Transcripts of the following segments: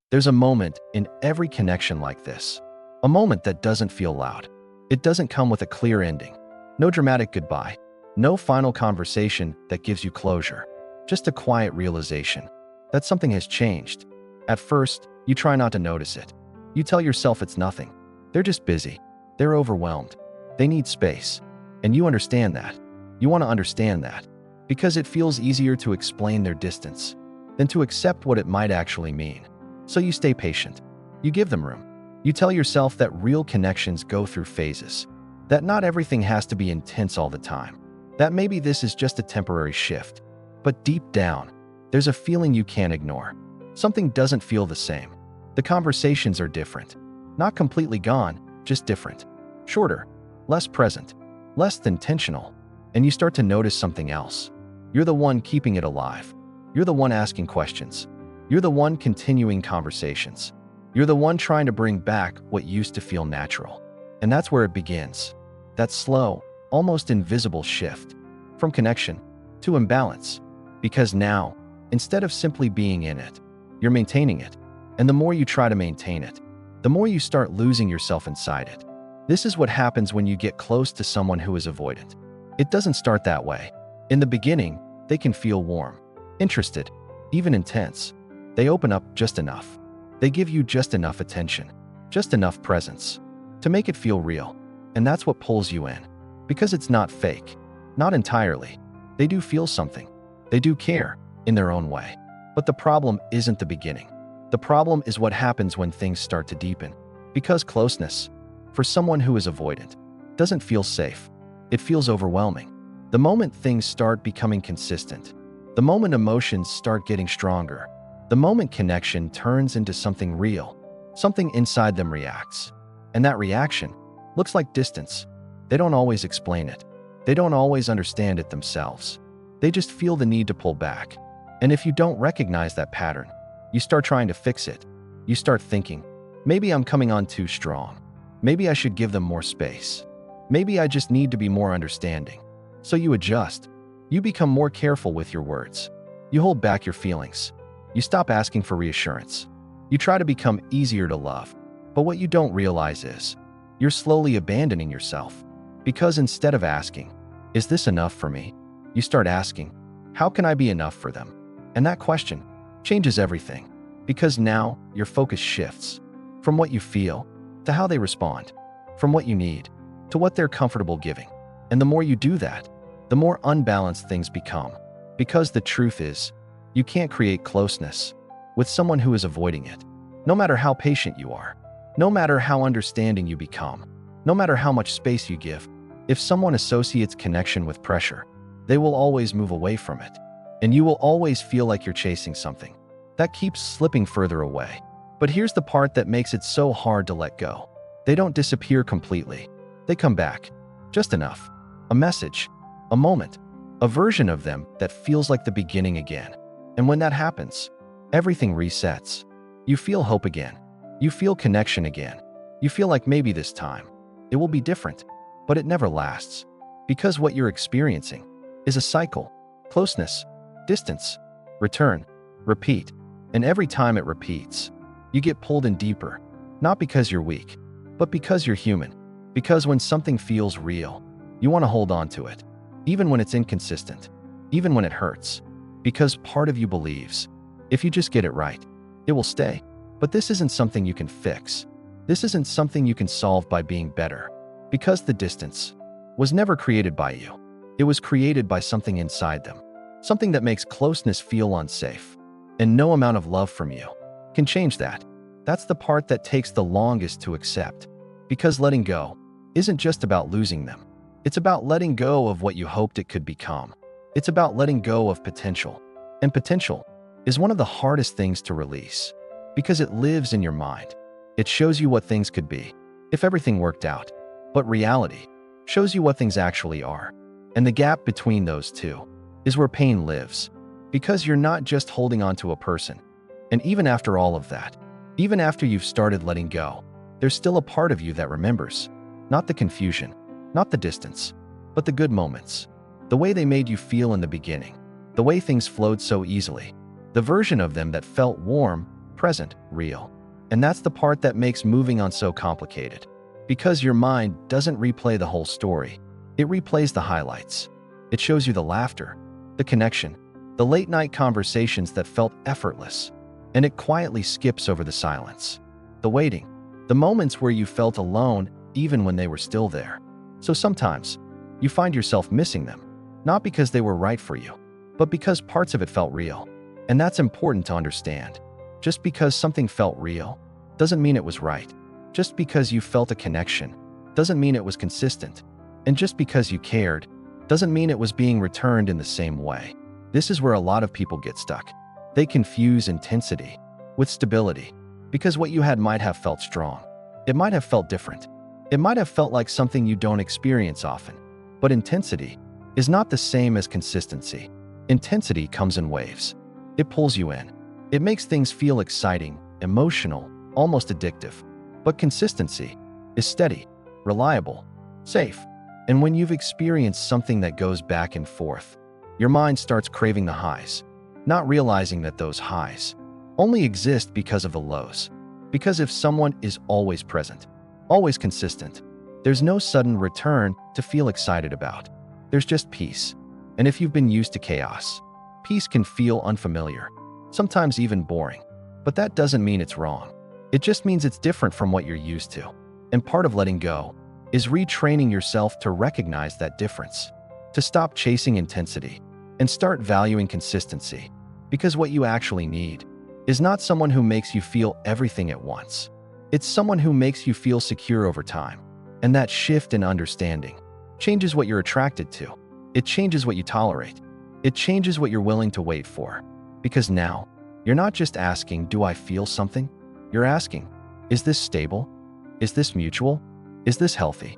There's a moment in every connection like this. A moment that doesn't feel loud. It doesn't come with a clear ending. No dramatic goodbye. No final conversation that gives you closure. Just a quiet realization that something has changed. At first, you try not to notice it. You tell yourself it's nothing. They're just busy. They're overwhelmed. They need space. And you understand that. You want to understand that. Because it feels easier to explain their distance than to accept what it might actually mean. So you stay patient. You give them room. You tell yourself that real connections go through phases. That not everything has to be intense all the time. That maybe this is just a temporary shift. But deep down, there's a feeling you can't ignore. Something doesn't feel the same. The conversations are different. Not completely gone, just different. Shorter, less present, less intentional. And you start to notice something else. You're the one keeping it alive. You're the one asking questions. You're the one continuing conversations. You're the one trying to bring back what used to feel natural. And that's where it begins. That slow, almost invisible shift from connection to imbalance. Because now, instead of simply being in it, you're maintaining it. And the more you try to maintain it, the more you start losing yourself inside it. This is what happens when you get close to someone who is avoidant. It doesn't start that way. In the beginning, they can feel warm, interested, even intense. They open up just enough. They give you just enough attention, just enough presence to make it feel real. And that's what pulls you in. Because it's not fake, not entirely. They do feel something. They do care in their own way. But the problem isn't the beginning. The problem is what happens when things start to deepen. Because closeness, for someone who is avoidant, doesn't feel safe. It feels overwhelming. The moment things start becoming consistent, the moment emotions start getting stronger, the moment connection turns into something real, something inside them reacts. And that reaction looks like distance. They don't always explain it. They don't always understand it themselves. They just feel the need to pull back. And if you don't recognize that pattern, you start trying to fix it. You start thinking, maybe I'm coming on too strong. Maybe I should give them more space. Maybe I just need to be more understanding. So you adjust. You become more careful with your words. You hold back your feelings. You stop asking for reassurance. You try to become easier to love. But what you don't realize is, you're slowly abandoning yourself. Because instead of asking, is this enough for me? You start asking, how can I be enough for them? And that question changes everything. Because now your focus shifts from what you feel to how they respond, from what you need to what they're comfortable giving. And the more you do that, the more unbalanced things become. Because the truth is, you can't create closeness with someone who is avoiding it. No matter how patient you are, no matter how understanding you become, no matter how much space you give, if someone associates connection with pressure, they will always move away from it. And you will always feel like you're chasing something that keeps slipping further away. But here's the part that makes it so hard to let go. They don't disappear completely. They come back. Just enough. A message. A moment. A version of them that feels like the beginning again. And when that happens, everything resets. You feel hope again. You feel connection again. You feel like maybe this time it will be different. But it never lasts. Because what you're experiencing is a cycle. Closeness. Distance. Return. Repeat. And every time it repeats, you get pulled in deeper. Not because you're weak, but because you're human. Because when something feels real, you want to hold on to it. Even when it's inconsistent. Even when it hurts. Because part of you believes, if you just get it right, it will stay. But this isn't something you can fix. This isn't something you can solve by being better. Because the distance was never created by you. It was created by something inside them. Something that makes closeness feel unsafe. And no amount of love from you can change that. That's the part that takes the longest to accept. Because letting go isn't just about losing them. It's about letting go of what you hoped it could become. It's about letting go of potential. And potential is one of the hardest things to release. Because it lives in your mind. It shows you what things could be if everything worked out. But reality shows you what things actually are. And the gap between those two is where pain lives. Because you're not just holding on to a person. And even after all of that, even after you've started letting go, there's still a part of you that remembers. Not the confusion, not the distance, but the good moments. The way they made you feel in the beginning. The way things flowed so easily. The version of them that felt warm present, real. And that's the part that makes moving on so complicated. Because your mind doesn't replay the whole story. It replays the highlights. It shows you the laughter, the connection, the late-night conversations that felt effortless. And it quietly skips over the silence, the waiting, the moments where you felt alone even when they were still there. So sometimes, you find yourself missing them, not because they were right for you, but because parts of it felt real. And that's important to understand. Just because something felt real doesn't mean it was right. Just because you felt a connection doesn't mean it was consistent. And just because you cared doesn't mean it was being returned in the same way. This is where a lot of people get stuck. They confuse intensity with stability, because what you had might have felt strong. It might have felt different. It might have felt like something you don't experience often. But intensity is not the same as consistency. Intensity comes in waves. It pulls you in. It makes things feel exciting, emotional, almost addictive. But consistency is steady, reliable, safe. And when you've experienced something that goes back and forth, your mind starts craving the highs, not realizing that those highs only exist because of the lows. Because if someone is always present, always consistent, there's no sudden return to feel excited about. There's just peace. And if you've been used to chaos, peace can feel unfamiliar, sometimes even boring. But that doesn't mean it's wrong. It just means it's different from what you're used to. And part of letting go is retraining yourself to recognize that difference, to stop chasing intensity and start valuing consistency. Because what you actually need is not someone who makes you feel everything at once. It's someone who makes you feel secure over time. And that shift in understanding changes what you're attracted to. It changes what you tolerate. It changes what you're willing to wait for. Because now, you're not just asking, do I feel something? You're asking, is this stable? Is this mutual? Is this healthy?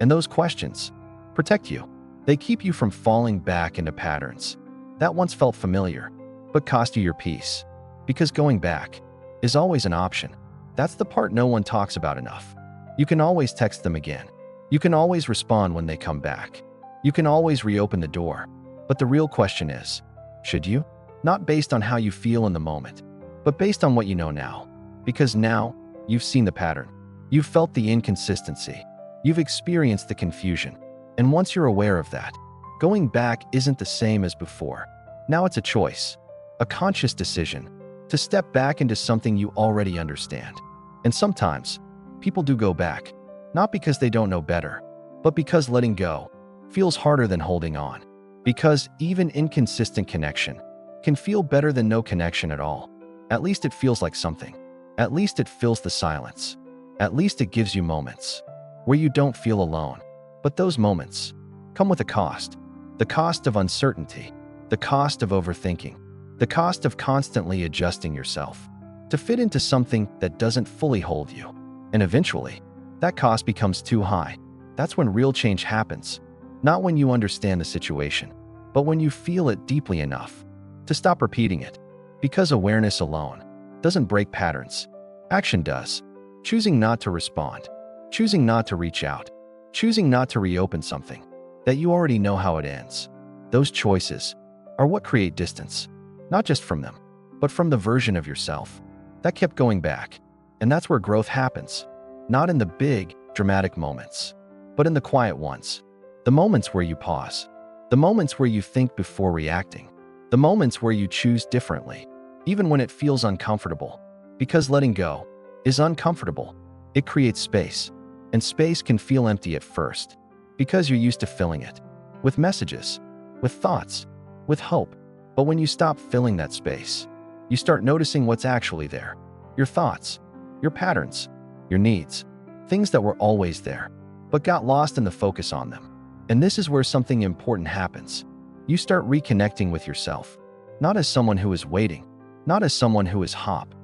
And those questions protect you. They keep you from falling back into patterns that once felt familiar, but cost you your peace. Because going back is always an option. That's the part no one talks about enough. You can always text them again. You can always respond when they come back. You can always reopen the door. But the real question is, should you? Not based on how you feel in the moment, but based on what you know now. Because now, you've seen the pattern. You've felt the inconsistency. You've experienced the confusion. And once you're aware of that, going back isn't the same as before. Now it's a choice, a conscious decision, to step back into something you already understand. And sometimes, people do go back, not because they don't know better, but because letting go feels harder than holding on. Because even inconsistent connection can feel better than no connection at all. At least it feels like something. At least it fills the silence. At least it gives you moments where you don't feel alone. But those moments come with a cost. The cost of uncertainty, the cost of overthinking, the cost of constantly adjusting yourself to fit into something that doesn't fully hold you. And eventually, that cost becomes too high. That's when real change happens. Not when you understand the situation, but when you feel it deeply enough to stop repeating it. Because awareness alone doesn't break patterns. Action does. Choosing not to respond, choosing not to reach out, choosing not to reopen something that you already know how it ends. Those choices are what create distance, not just from them, but from the version of yourself that kept going back. And that's where growth happens. Not in the big, dramatic moments, but in the quiet ones. The moments where you pause. The moments where you think before reacting. The moments where you choose differently, even when it feels uncomfortable. Because letting go is uncomfortable. It creates space. And space can feel empty at first, because you're used to filling it with messages, with thoughts, with hope. But when you stop filling that space, you start noticing what's actually there. Your thoughts, your patterns, your needs, things that were always there, but got lost in the focus on them. And this is where something important happens. You start reconnecting with yourself, not as someone who is waiting, not as someone who is hop,